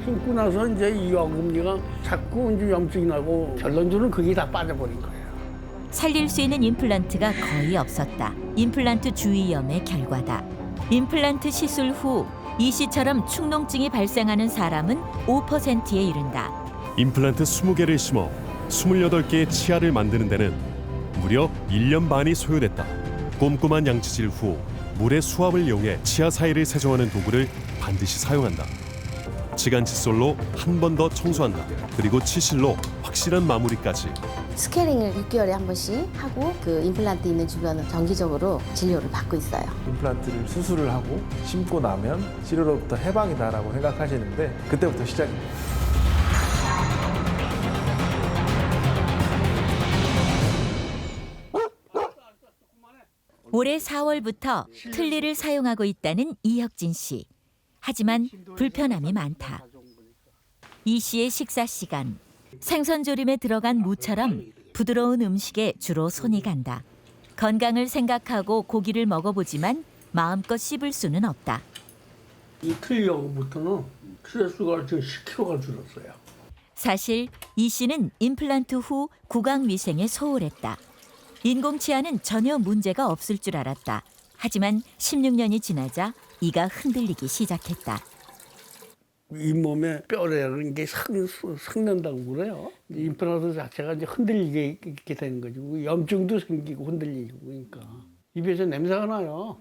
신고 나서 이제 이 어금니가 자꾸 이제 염증이 나고 결론적으로는 그게 다 빠져버린 거예요. 살릴 수 있는 임플란트가 거의 없었다. 임플란트 주위염의 결과다. 임플란트 시술 후 이 씨처럼 축농증이 발생하는 사람은 5%에 이른다. 임플란트 20개를 심어 28개의 치아를 만드는 데는 무려 1년 반이 소요됐다. 꼼꼼한 양치질 후 물의 수압을 이용해 치아 사이를 세정하는 도구를 반드시 사용한다. 치간 칫솔로 한 번 더 청소한다. 그리고 치실로 확실한 마무리까지. 스케일링을 6개월에 한 번씩 하고 그 임플란트 있는 주변은 정기적으로 진료를 받고 있어요. 임플란트를 수술을 하고 심고 나면 치료로부터 해방이다라고 생각하시는데 그때부터 시작입니다. 올해 4월부터 틀니를 사용하고 있다는 이혁진 씨. 하지만 불편함이 많다. 이 씨의 식사 시간. 생선조림에 들어간 무처럼 부드러운 음식에 주로 손이 간다. 건강을 생각하고 고기를 먹어보지만 마음껏 씹을 수는 없다. 이틀 여부터는 스트레스가 지금 10kg가 줄었어요. 사실 이 씨는 임플란트 후 구강 위생에 소홀했다. 인공치아는 전혀 문제가 없을 줄 알았다. 하지만 16년이 지나자 이가 흔들리기 시작했다. 잇몸에 뼈라는 게 삭는다고 그래요. 임플란트 자체가 이제 흔들리게 이렇게 되는 거죠. 염증도 생기고 흔들리고 그러니까 입에서 냄새가 나요.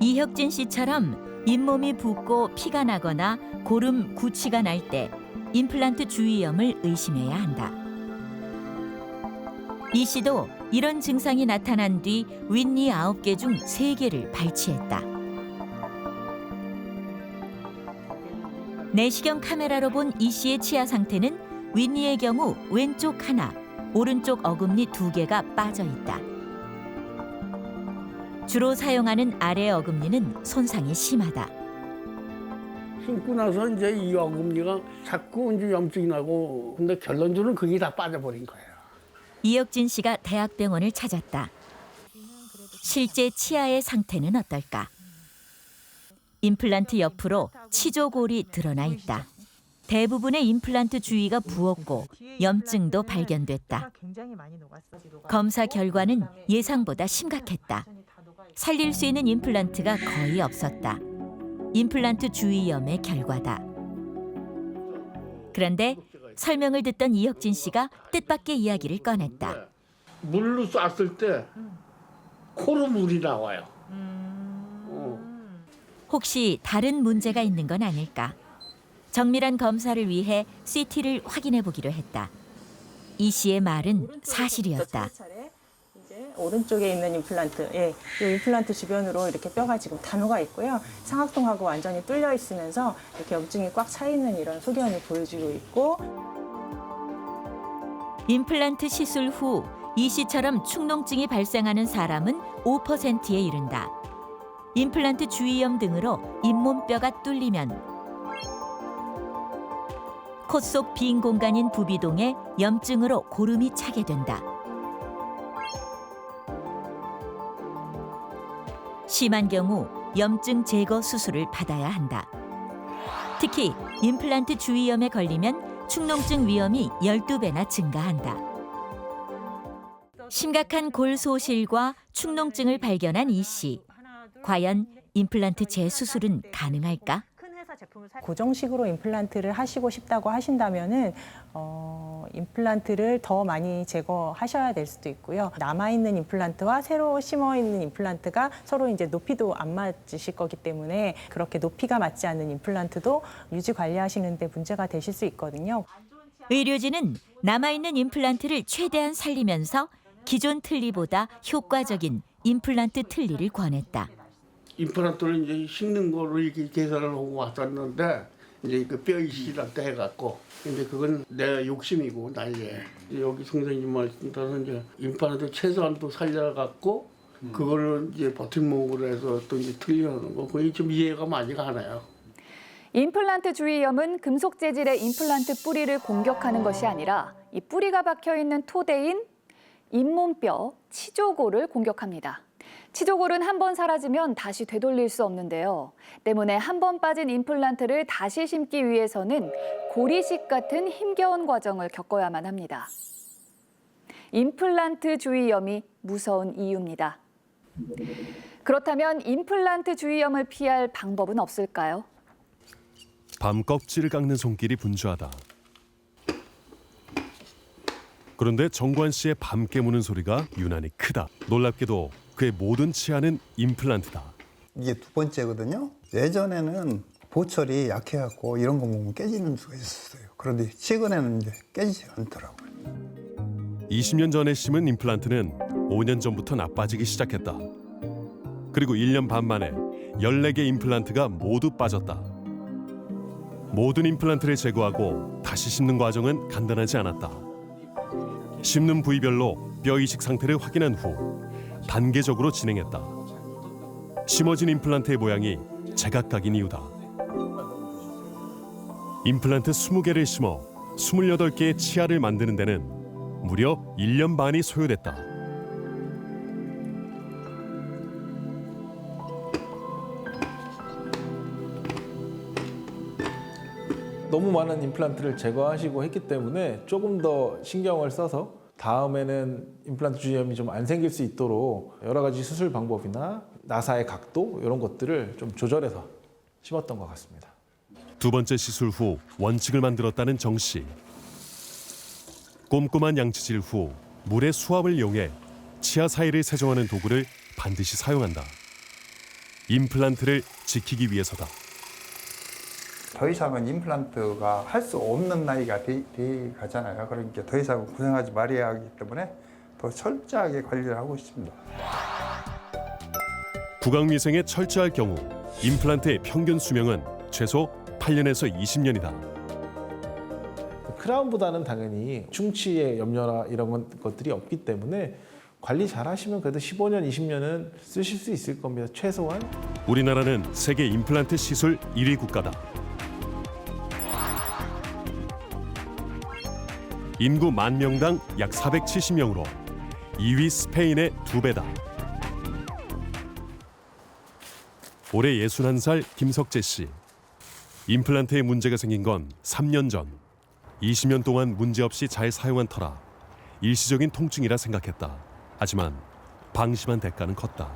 이혁진 씨처럼 잇몸이 붓고 피가 나거나 고름, 구취가 날 때 임플란트 주위염을 의심해야 한다. 이 씨도 이런 증상이 나타난 뒤 윗니 9개 중 3개를 발치했다. 내시경 카메라로 본 이 씨의 치아 상태는 윗니의 경우 왼쪽 하나, 오른쪽 어금니 2개가 빠져 있다. 주로 사용하는 아래 어금니는 손상이 심하다. 신고 나서 이제 이 어금니가 자꾸 이제 염증이 나고 근데 결론적으로는 그게 다 빠져버린 거예요. 이혁진 씨가 대학병원을 찾았다. 실제 치아의 상태는 어떨까? 임플란트 옆으로 치조골이 드러나 있다. 대부분의 임플란트 주위가 부었고 염증도 발견됐다. 검사 결과는 예상보다 심각했다. 살릴 수 있는 임플란트가 거의 없었다. 임플란트 주위염의 결과다. 그런데 설명을 듣던 이혁진 씨가 뜻밖의 이야기를 꺼냈다. 물로 쐈을 때 코로 물이 나와요. 혹시 다른 문제가 있는 건 아닐까? 정밀한 검사를 위해 CT를 확인해 보기로 했다. 이 씨의 말은 사실이었다. 이제 오른쪽에 있는 임플란트, 이 임플란트 주변으로 이렇게 뼈가 지금 다 녹아 있고요. 상악동하고 완전히 뚫려 있으면서 이렇게 염증이 꽉 차 있는 이런 소견을 보여주고 있고. 임플란트 시술 후 이 씨처럼 축농증이 발생하는 사람은 5%에 이른다. 임플란트 주위염 등으로 잇몸뼈가 뚫리면 코 속 빈 공간인 부비동에 염증으로 고름이 차게 된다. 심한 경우 염증 제거 수술을 받아야 한다. 특히 임플란트 주위염에 걸리면 축농증 위험이 12배나 증가한다. 심각한 골소실과 축농증을 발견한 이 씨. 과연 임플란트 재수술은 가능할까? 고정식으로 임플란트를 하시고 싶다고 하신다면은 임플란트를 더 많이 제거하셔야 될 수도 있고요. 남아있는 임플란트와 새로 심어있는 임플란트가 서로 이제 높이도 안 맞으실 거기 때문에 그렇게 높이가 맞지 않는 임플란트도 유지 관리하시는데 문제가 되실 수 있거든요. 의료진은 남아있는 임플란트를 최대한 살리면서 기존 틀니보다 효과적인 임플란트 틀니를 권했다. 임플란트를 이제 씹는 거로 이렇게 계산을 하고 왔었는데 이제 그 뼈 이식이라고 해갖고 근데 그건 내 욕심이고 나이에 여기 선생님 말씀 따라서 이제 임플란트 최소한도 살려갖고 그거를 이제 버팀목으로 해서 또 이제 틀려는 거 그게 좀 이해가 많이 가네요. 임플란트 주위염은 금속 재질의 임플란트 뿌리를 공격하는 것이 아니라 이 뿌리가 박혀 있는 토대인 잇몸뼈 치조골을 공격합니다. 치조골은 한 번 사라지면 다시 되돌릴 수 없는데요. 때문에 한 번 빠진 임플란트를 다시 심기 위해서는 고리식 같은 힘겨운 과정을 겪어야만 합니다. 임플란트 주위염이 무서운 이유입니다. 그렇다면 임플란트 주위염을 피할 방법은 없을까요? 밤 껍질을 깎는 손길이 분주하다. 그런데 정관 씨의 밤 깨무는 소리가 유난히 크다. 놀랍게도 그의 모든 치아는 임플란트다. 이게 두 번째거든요. 예전에는 보철이 약해갖고 이런 거 먹으면 깨지는 수가 있었어요. 그런데 최근에는 이제 깨지지 않더라고요. 20년 전에 심은 임플란트는 5년 전부터 나빠지기 시작했다. 그리고 1년 반 만에 14개 임플란트가 모두 빠졌다. 모든 임플란트를 제거하고 다시 심는 과정은 간단하지 않았다. 심는 부위별로 뼈 이식 상태를 확인한 후 단계적으로 진행했다. 심어진 임플란트의 모양이 제각각인 이유다. 임플란트 20개를 심어 28개의 치아를 만드는 데는 무려 1년 반이 소요됐다. 너무 많은 임플란트를 제거하시고 했기 때문에 조금 더 신경을 써서 다음에는 임플란트 주위염이 좀 안 생길 수 있도록 여러 가지 수술 방법이나 나사의 각도 이런 것들을 좀 조절해서 심었던 것 같습니다. 두 번째 시술 후 원칙을 만들었다는 정 씨. 꼼꼼한 양치질 후 물의 수압을 이용해 치아 사이를 세정하는 도구를 반드시 사용한다. 임플란트를 지키기 위해서다. 더 이상은 임플란트가 할 수 없는 나이가 돼 가잖아요. 그러니까 더 이상 고생하지 말아야 하기 때문에 더 철저하게 관리를 하고 있습니다. 구강미생에 철저할 경우 임플란트의 평균 수명은 최소 8년에서 20년이다. 크라운보다는 당연히 충치의 염려나 이런 것들이 없기 때문에 관리 잘 하시면 그래도 15년, 20년은 쓰실 수 있을 겁니다. 최소한. 우리나라는 세계 임플란트 시술 1위 국가다. 인구 10,000명당 약 470명으로 2위 스페인의 2배다. 올해 61살 김석재 씨. 임플란트에 문제가 생긴 건 3년 전. 20년 동안 문제없이 잘 사용한 터라 일시적인 통증이라 생각했다. 하지만 방심한 대가는 컸다.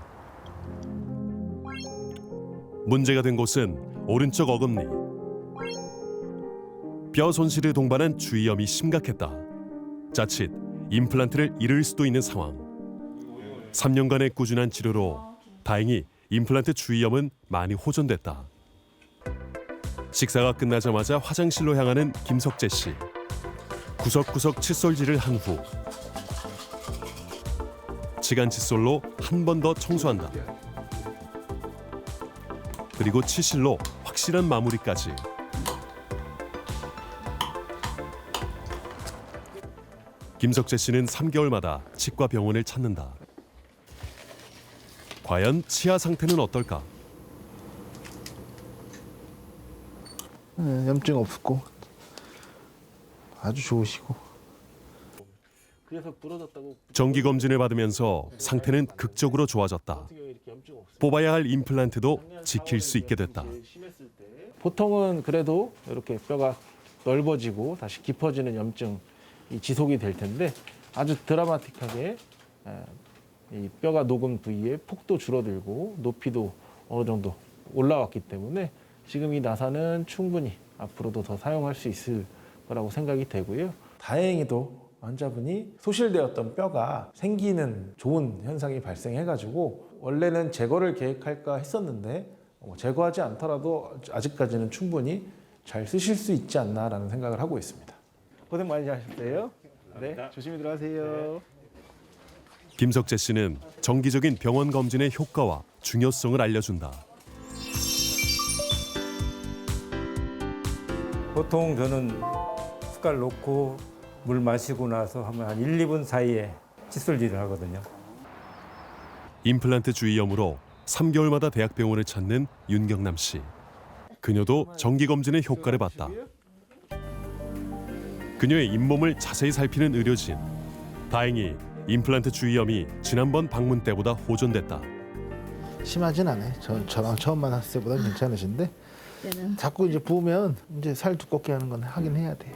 문제가 된 곳은 오른쪽 어금니. 뼈 손실을 동반한 주위염이 심각했다. 자칫 임플란트를 잃을 수도 있는 상황. 3년간의 꾸준한 치료로 다행히 임플란트 주위염은 많이 호전됐다. 식사가 끝나자마자 화장실로 향하는 김석재 씨. 구석구석 칫솔질을 한 후 치간 칫솔로 한 번 더 청소한다. 그리고 치실로 확실한 마무리까지. 김석재 씨는 3개월마다 치과 병원을 찾는다. 과연 치아 상태는 어떨까? 염증 없고 아주 좋으시고. 그래서 부러졌다고. 정기 검진을 받으면서 상태는 극적으로 좋아졌다. 뽑아야 할 임플란트도 지킬 수 있게 됐다. 보통은 그래도 이렇게 뼈가 넓어지고 다시 깊어지는 염증이 지속이 될 텐데 아주 드라마틱하게 이 뼈가 녹은 부위의 폭도 줄어들고 높이도 어느 정도 올라왔기 때문에 지금 이 나사는 충분히 앞으로도 더 사용할 수 있을 거라고 생각이 되고요. 다행히도 환자분이 소실되었던 뼈가 생기는 좋은 현상이 발생해가지고 원래는 제거를 계획할까 했었는데 제거하지 않더라도 아직까지는 충분히 잘 쓰실 수 있지 않나라는 생각을 하고 있습니다. 고생 많이 하셨어요. 네, 조심히 들어가세요. 김석재 씨는 정기적인 병원 검진의 효과와 중요성을 알려준다. 보통 저는 숟갈 놓고 물 마시고 나서 하면 한 1, 2분 사이에 칫솔질을 하거든요. 임플란트 주위염으로 3개월마다 대학병원을 찾는 윤경남 씨. 그녀도 정기검진의 효과를 봤다. 그녀의 잇몸을 자세히 살피는 의료진. 다행히 임플란트 주위염이 지난번 방문 때보다 호전됐다. 심하진 않아요. 저랑 처음 만났을 때보다 괜찮으신데 자꾸 이제 부으면 이제 살 두껍게 하는 건 하긴 해야 돼요.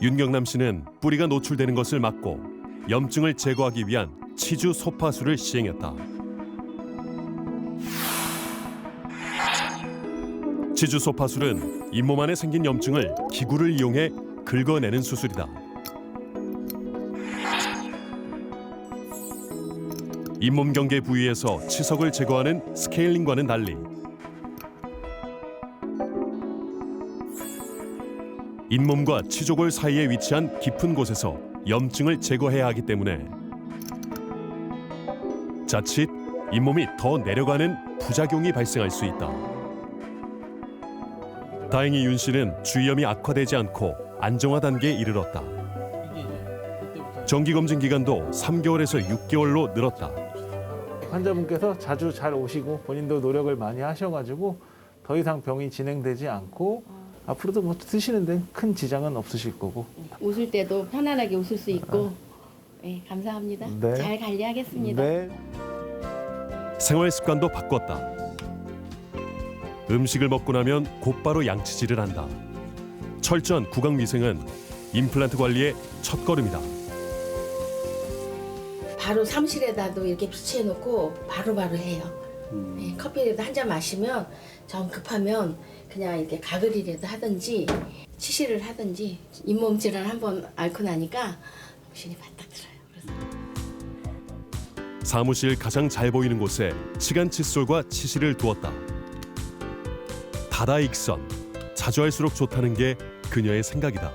윤경남 씨는 뿌리가 노출되는 것을 막고 염증을 제거하기 위한 치주 소파술을 시행했다. 치주 소파술은 잇몸 안에 생긴 염증을 기구를 이용해 긁어내는 수술이다. 잇몸 경계 부위에서 치석을 제거하는 스케일링과는 달리 잇몸과 치조골 사이에 위치한 깊은 곳에서 염증을 제거해야 하기 때문에 자칫 잇몸이 더 내려가는 부작용이 발생할 수 있다. 다행히 윤 씨는 주위염이 악화되지 않고 안정화 단계에 이르렀다. 정기검진 기간도 3개월에서 6개월로 늘었다. 환자분께서 자주 잘 오시고 본인도 노력을 많이 하셔가지고 더 이상 병이 진행되지 않고 앞으로도 뭐 드시는 데 큰 지장은 없으실 거고. 웃을 때도 편안하게 웃을 수 있고 네, 감사합니다. 네. 잘 관리하겠습니다. 네. 생활 습관도 바꿨다. 음식을 먹고 나면 곧바로 양치질을 한다. 철저한 구강 위생은 임플란트 관리의 첫걸음이다. 바로 사무실에다도 이렇게 비치해놓고 바로바로 해요. 네, 커피라도 한 잔 마시면 정 급하면 그냥 이렇게 가글이라도 하든지 치실을 하든지 잇몸질을 한번 앓고 나니까 정신이 바짝 들어요. 그래서 사무실 가장 잘 보이는 곳에 치간 칫솔과 치실을 두었다. 다다익선, 자주 할수록 좋다는 게 그녀의 생각이다.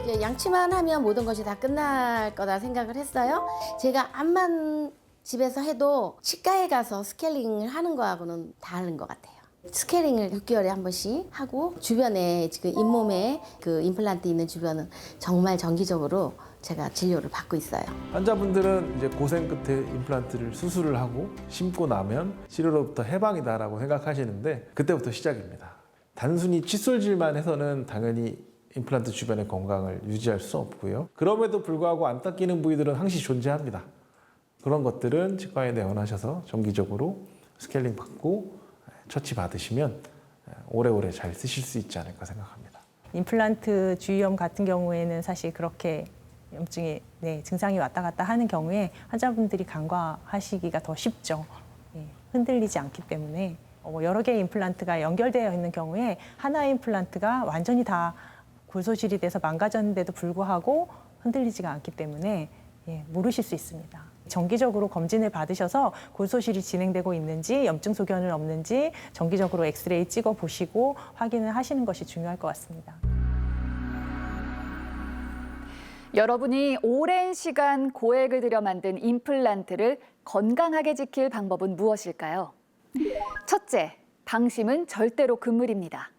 이게 양치만 하면 모든 것이 다 끝날 거다 생각을 했어요. 제가 암만 집에서 해도 치과에 가서 스케일링을 하는 거하고는 다른 것 같아요. 스케일링을 6개월에 한 번씩 하고 주변에 지금 잇몸에 그 임플란트 있는 주변은 정말 정기적으로 제가 진료를 받고 있어요. 환자분들은 이제 고생 끝에 임플란트를 수술을 하고 심고 나면 치료로부터 해방이다라고 생각하시는데 그때부터 시작입니다. 단순히 칫솔질만 해서는 당연히 임플란트 주변의 건강을 유지할 수 없고요. 그럼에도 불구하고 안 닦이는 부위들은 항시 존재합니다. 그런 것들은 치과에 내원하셔서 정기적으로 스케일링 받고 처치 받으시면 오래오래 잘 쓰실 수 있지 않을까 생각합니다. 임플란트 주위염 같은 경우에는 사실 그렇게 염증이 증상이 왔다 갔다 하는 경우에 환자분들이 간과하시기가 더 쉽죠. 흔들리지 않기 때문에 여러 개의 임플란트가 연결되어 있는 경우에 하나의 임플란트가 완전히 다 골소실이 돼서 망가졌는데도 불구하고 흔들리지가 않기 때문에 모르실 수 있습니다. 정기적으로 검진을 받으셔서 골소실이 진행되고 있는지 염증 소견은 없는지 정기적으로 엑스레이 찍어 보시고 확인을 하시는 것이 중요할 것 같습니다. 여러분이 오랜 시간 고액을 들여 만든 임플란트를 건강하게 지킬 방법은 무엇일까요? 첫째, 방심은 절대로 금물입니다.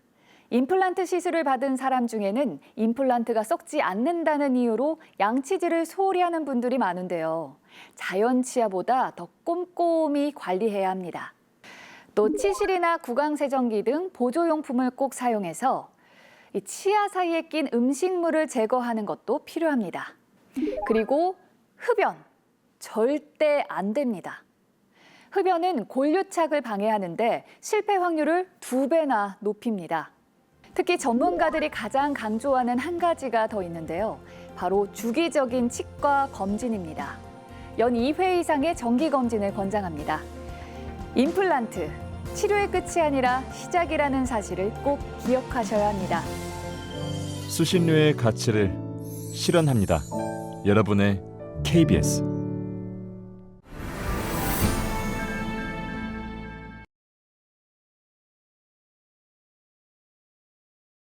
임플란트 시술을 받은 사람 중에는 임플란트가 썩지 않는다는 이유로 양치질을 소홀히 하는 분들이 많은데요. 자연 치아보다 더 꼼꼼히 관리해야 합니다. 또 치실이나 구강세정기 등 보조용품을 꼭 사용해서 이 치아 사이에 낀 음식물을 제거하는 것도 필요합니다. 그리고 흡연, 절대 안 됩니다. 흡연은 골유착을 방해하는데 실패 확률을 2배나 높입니다. 특히 전문가들이 가장 강조하는 한 가지가 더 있는데요. 바로 주기적인 치과 검진입니다. 연 2회 이상의 정기 검진을 권장합니다. 임플란트, 치료의 끝이 아니라 시작이라는 사실을 꼭 기억하셔야 합니다. 수신료의 가치를 실현합니다. 여러분의 KBS